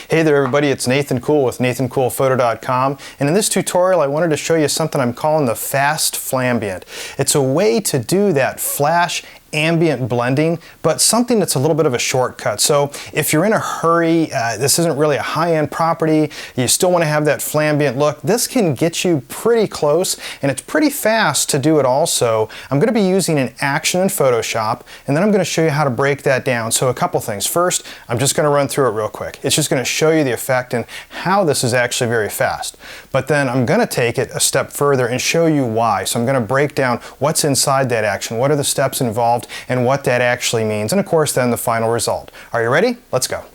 Hey there everybody, it's Nathan Cool with nathancoolphoto.com, and in this tutorial I wanted to show you something I'm calling the fast flambient. It's a way to do that flash ambient blending, but something that's a little bit of a shortcut. So if you're in a hurry, this isn't really a high-end property, you still want to have that flambient look, this can get you pretty close, and it's pretty fast to do it also. I'm going to be using an action in Photoshop, and then I'm going to show you how to break that down. So a couple things. First, I'm just going to run through it real quick. It's just going to show you the effect and how this is actually very fast. But then I'm going to take it a step further and show you why. So I'm going to break down what's inside that action, what are the steps involved, and what that actually means, and of course then the final result. Are you ready? Let's go.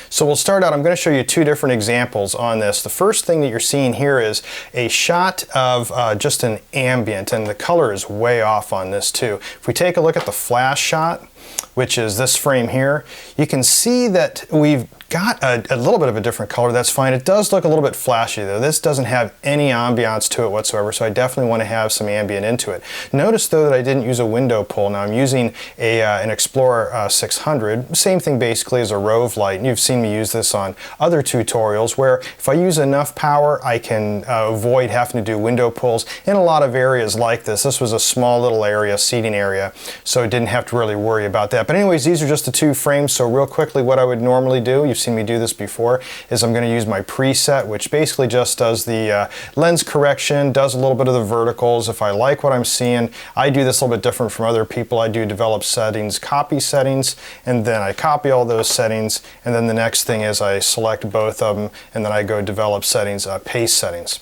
So we'll start out, I'm going to show you two different examples on this. The first thing that you're seeing here is a shot of just an ambient, and the color is way off on this too. If we take a look at the flash shot, which is this frame here, you can see that we've got a little bit of a different color. That's fine. It does look a little bit flashy though. This doesn't have any ambiance to it whatsoever, so I definitely want to have some ambient into it. Notice though that I didn't use a window pull. Now I'm using an Explorer 600, same thing basically as a Rove light, and you've seen me use this on other tutorials where if I use enough power I can avoid having to do window pulls in a lot of areas like this. This was a small little area, seating area, so I didn't have to really worry about that. But anyways, these are just the two frames, so real quickly what I would normally do, you've seen me do this before, is I'm going to use my preset, which basically just does the lens correction, does a little bit of the verticals. If I like what I'm seeing, I do this a little bit different from other people. I do develop settings, copy settings, and then I copy all those settings, and then the next thing is I select both of them, and then I go develop settings, paste settings.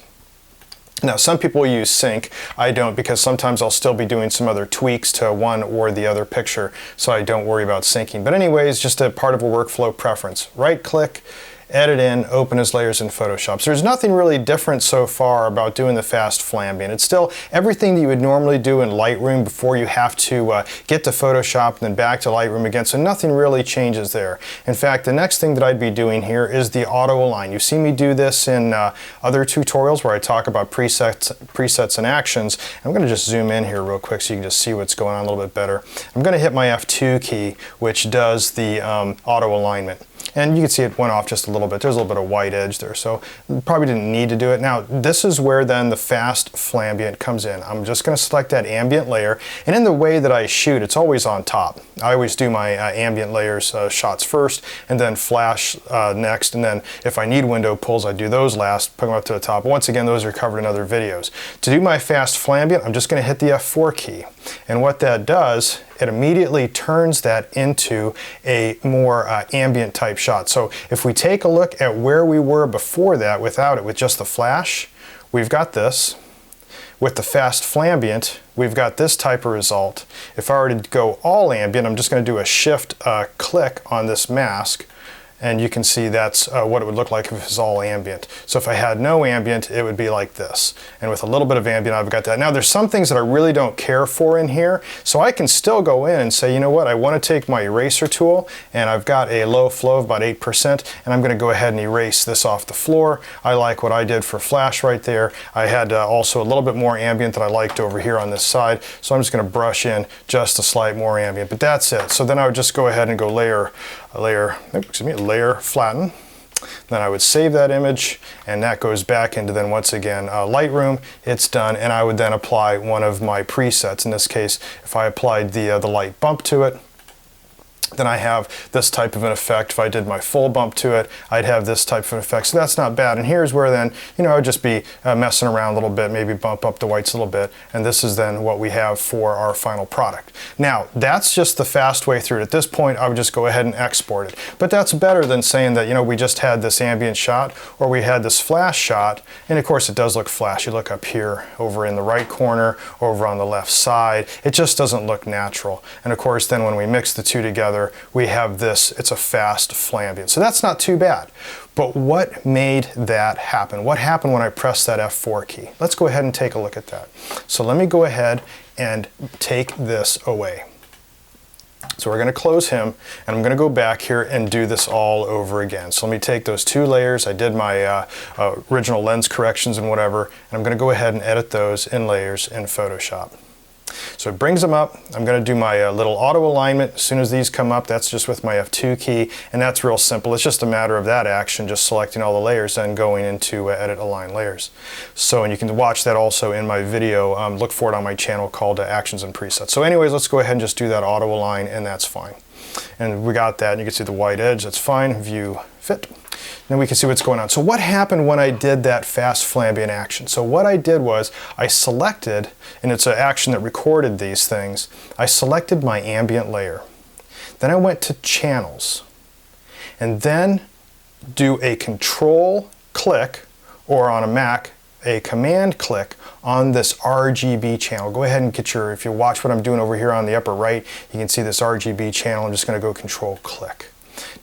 Now some people use sync, I don't, because sometimes I'll still be doing some other tweaks to one or the other picture, so I don't worry about syncing. But anyways, just a part of a workflow preference. Right click, edit in, open as layers in Photoshop. So there's nothing really different so far about doing the fast flambient. It's still everything that you would normally do in Lightroom before you have to get to Photoshop and then back to Lightroom again, so nothing really changes there. In fact, the next thing that I'd be doing here is the auto align. You've seen me do this in other tutorials where I talk about presets and actions. I'm going to just zoom in here real quick so you can just see what's going on a little bit better. I'm going to hit my F2 key, which does the auto alignment. And you can see it went off just a little bit. There's a little bit of white edge there, so probably didn't need to do it. Now, this is where then the fast flambient comes in. I'm just going to select that ambient layer, and in the way that I shoot, it's always on top. I always do my ambient layers shots first, and then flash next, and then if I need window pulls, I do those last, put them up to the top. Once again, those are covered in other videos. To do my fast flambient, I'm just going to hit the F4 key, and what that does, it immediately turns that into a more ambient type shot. So if we take a look at where we were before that without it, with just the flash, we've got this. With the fast flambient, we've got this type of result. If I were to go all ambient, I'm just going to do a shift click on this mask, and you can see that's what it would look like if it was all ambient. So if I had no ambient, it would be like this. And with a little bit of ambient, I've got that. Now there's some things that I really don't care for in here, so I can still go in and say, you know what, I want to take my eraser tool, and I've got a low flow of about 8%, and I'm going to go ahead and erase this off the floor. I like what I did for flash right there. I had also a little bit more ambient that I liked over here on this side, so I'm just going to brush in just a slight more ambient, but that's it. So then I would just go ahead and go layer flatten. Then I would save that image, and that goes back into then once again Lightroom. It's done, and I would then apply one of my presets. In this case, if I applied the light bump to it, then I have this type of an effect. If I did my full bump to it, I'd have this type of an effect. So that's not bad. And here's where then, you know, I would just be messing around a little bit, maybe bump up the whites a little bit. And this is then what we have for our final product. Now, that's just the fast way through it. At this point, I would just go ahead and export it. But that's better than saying that, you know, we just had this ambient shot or we had this flash shot. And of course, it does look flashy. Look up here, over in the right corner, over on the left side. It just doesn't look natural. And of course, then when we mix the two together, we have this, it's a fast flambient. So that's not too bad. But what made that happen? What happened when I pressed that F4 key? Let's go ahead and take a look at that. So let me go ahead and take this away. So we're going to close him, and I'm going to go back here and do this all over again. So let me take those two layers. I did my original lens corrections and whatever, and I'm going to go ahead and edit those in layers in Photoshop. So it brings them up. I'm going to do my little auto alignment. As soon as these come up, that's just with my F2 key, and that's real simple. It's just a matter of that action, just selecting all the layers and going into Edit Align Layers. So, and you can watch that also in my video. Look for it on my channel called Actions and Presets. So anyways, let's go ahead and just do that auto align, and that's fine. And we got that, and you can see the white edge, that's fine. View fit. Then we can see what's going on. So what happened when I did that fast Flambient action? So what I did was I selected, and it's an action that recorded these things, I selected my ambient layer. Then I went to channels, and then do a control click, or on a Mac, a command click on this RGB channel. Go ahead and get your, if you watch what I'm doing over here on the upper right, you can see this RGB channel. I'm just going to go control click.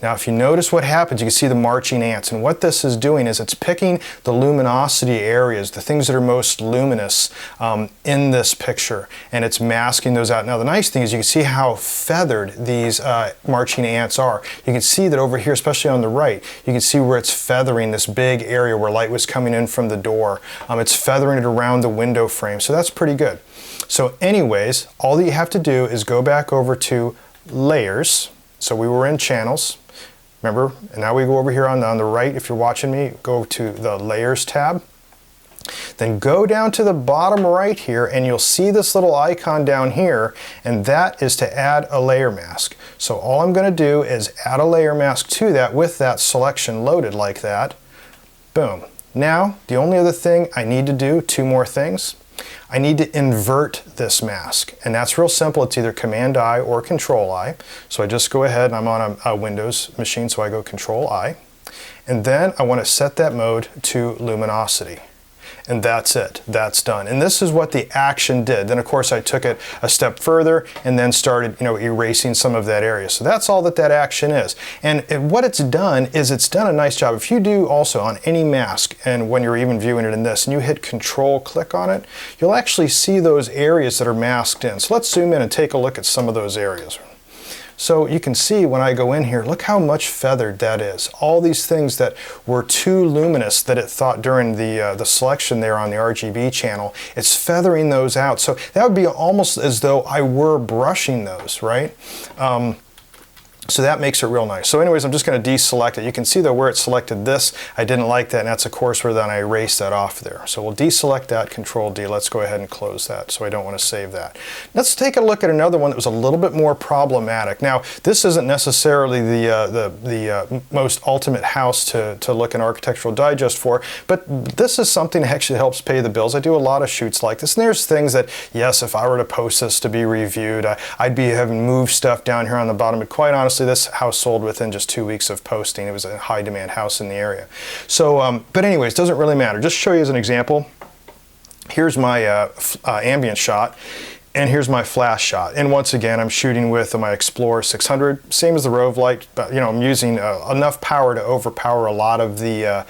Now if you notice what happens, you can see the marching ants, and what this is doing is it's picking the luminosity areas, the things that are most luminous in this picture, and it's masking those out. Now the nice thing is you can see how feathered these marching ants are. You can see that over here, especially on the right, you can see where it's feathering this big area where light was coming in from the door. It's feathering it around the window frame, so that's pretty good. So anyways, all that you have to do is go back over to Layers. So we were in Channels, remember, and now we go over here on the right. If you're watching me, go to the Layers tab. Then go down to the bottom right here, and you'll see this little icon down here, and that is to add a layer mask. So all I'm going to do is add a layer mask to that with that selection loaded like that. Boom. Now, the only other thing I need to do, two more things. I need to invert this mask, and that's real simple. It's either Command-I or Control-I. So I just go ahead, and I'm on a Windows machine, so I go Control-I. And then I want to set that mode to luminosity. And that's it. That's done. And this is what the action did. Then of course I took it a step further and then started, erasing some of that area. So that's all that action is. And what it's done is it's done a nice job. If you do also on any mask, and when you're even viewing it in this, and you hit Control click on it, you'll actually see those areas that are masked in. So let's zoom in and take a look at some of those areas. So you can see when I go in here, look how much feathered that is. All these things that were too luminous that it thought during the selection there on the RGB channel, it's feathering those out. So that would be almost as though I were brushing those, right? So that makes it real nice. So anyways, I'm just going to deselect it. You can see though where it selected this, I didn't like that, and that's of course where then I erased that off there. So we'll deselect that, Control D. Let's go ahead and close that, so I don't want to save that. Let's take a look at another one that was a little bit more problematic. Now, this isn't necessarily the most ultimate house to look in Architectural Digest for, but this is something that actually helps pay the bills. I do a lot of shoots like this, and there's things that, yes, if I were to post this to be reviewed, I'd be having moved stuff down here on the bottom, but quite honestly, this house sold within just 2 weeks of posting. It was a high demand house in the area. So, but anyways, doesn't really matter. Just show you as an example. Here's my ambient shot, and here's my flash shot. And once again, I'm shooting with my Explorer 600, same as the Rove light, but I'm using enough power to overpower a lot of the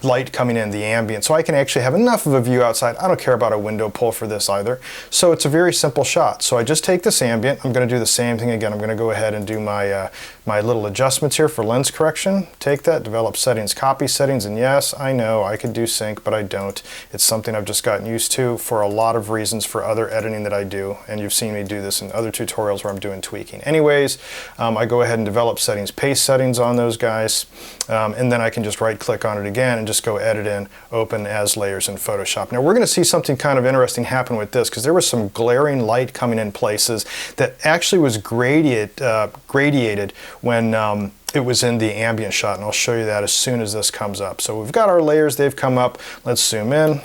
light coming in, the ambient, so I can actually have enough of a view outside. I don't care about a window pull for this either. So it's a very simple shot. So I just take this ambient, I'm going to do the same thing again. I'm going to go ahead and do my my little adjustments here for lens correction. Take that, develop settings, copy settings, and yes, I know I could do sync, but I don't. It's something I've just gotten used to for a lot of reasons for other editing that I do, and you've seen me do this in other tutorials where I'm doing tweaking. Anyways, I go ahead and develop settings, paste settings on those guys, and then I can just right click on it again and just go edit in, open as layers in Photoshop. Now we're going to see something kind of interesting happen with this, because there was some glaring light coming in places that actually was gradiated when it was in the ambient shot, and I'll show you that as soon as this comes up. So we've got our layers, they've come up. Let's zoom in,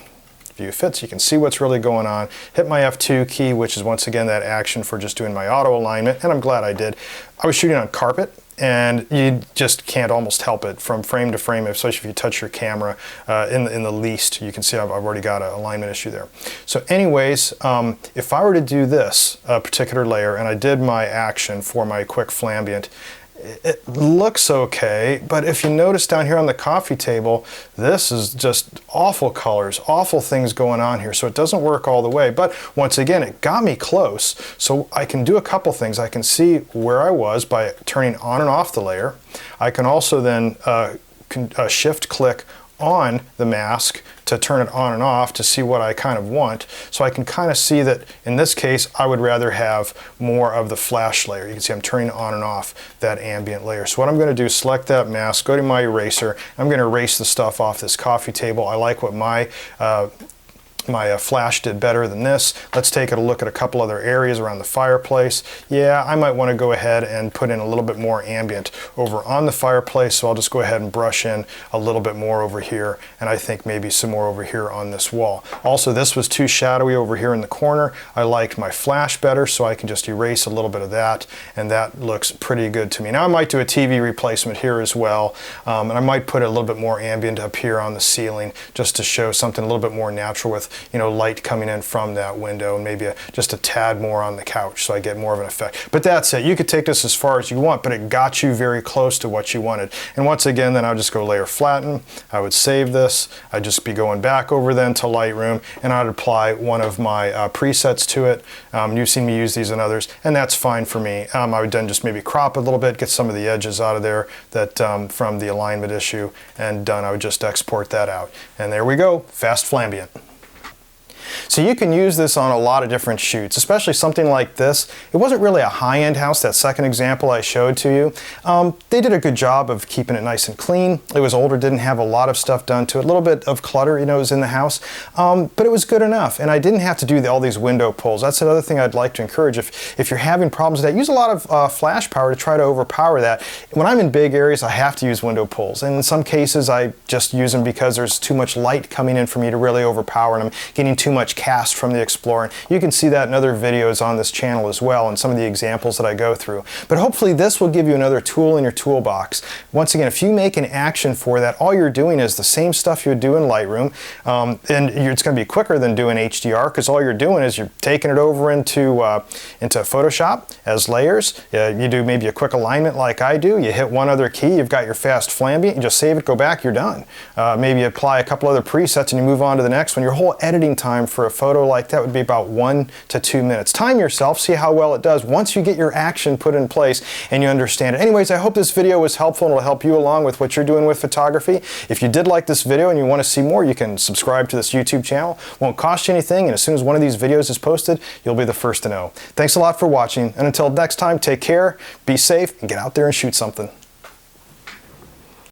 view fit, so you can see what's really going on. Hit my F2 key, which is once again that action for just doing my auto alignment, and I'm glad I did. I was shooting on carpet, and you just can't almost help it from frame to frame, especially if you touch your camera in the least. You can see I've already got an alignment issue there. So anyways, if I were to do this particular layer, and I did my action for my quick Flambient, it looks okay, but if you notice down here on the coffee table, this is just awful colors, awful things going on here, so it doesn't work all the way. But once again, it got me close, so I can do a couple things. I can see where I was by turning on and off the layer. I can also then shift click on the mask to turn it on and off to see what I kind of want. So I can kind of see that in this case, I would rather have more of the flash layer. You can see I'm turning on and off that ambient layer. So what I'm going to do is select that mask, go to my eraser. I'm going to erase the stuff off this coffee table. I like what my flash did better than this. Let's take a look at a couple other areas around the fireplace. Yeah, I might want to go ahead and put in a little bit more ambient over on the fireplace, so I'll just go ahead and brush in a little bit more over here, and I think maybe some more over here on this wall. Also, this was too shadowy over here in the corner. I liked my flash better, so I can just erase a little bit of that, and that looks pretty good to me. Now I might do a TV replacement here as well, and I might put a little bit more ambient up here on the ceiling just to show something a little bit more natural with, you know, light coming in from that window, and maybe just a tad more on the couch so I get more of an effect. But that's it. You could take this as far as you want, but it got you very close to what you wanted. And once again, then I'll just go layer flatten. I would save this. I'd just be going back over then to Lightroom, and I'd apply one of my presets to it. You've seen me use these in others, and that's fine for me. I would then just maybe crop a little bit, get some of the edges out of there that from the alignment issue, and done. I would just export that out. And there we go, fast Flambient. So you can use this on a lot of different shoots, especially something like this. It wasn't really a high-end house, that second example I showed to you. They did a good job of keeping it nice and clean. It was older, didn't have a lot of stuff done to it. A little bit of clutter, you know, was in the house, but it was good enough. And I didn't have to do all these window pulls. That's another thing I'd like to encourage. If you're having problems with that, use a lot of flash power to try to overpower that. When I'm in big areas, I have to use window pulls. And in some cases, I just use them because there's too much light coming in for me to really overpower, and I'm getting too much cast from the Explorer. You can see that in other videos on this channel as well, and some of the examples that I go through. But hopefully this will give you another tool in your toolbox. Once again, if you make an action for that, all you're doing is the same stuff you would do in Lightroom, and it's going to be quicker than doing HDR, because all you're doing is you're taking it over into Photoshop as layers. You do maybe a quick alignment like I do. You hit one other key, you've got your fast Flambient, you just save it, go back, you're done. Maybe apply a couple other presets and you move on to the next one. Your whole editing time for a photo like that would be about 1 to 2 minutes. Time yourself, see how well it does once you get your action put in place and you understand it. Anyways, I hope this video was helpful and will help you along with what you're doing with photography. If you did like this video and you want to see more, you can subscribe to this YouTube channel. Won't cost you anything, and as soon as one of these videos is posted, you'll be the first to know. Thanks a lot for watching, and until next time, take care, be safe, and get out there and shoot something.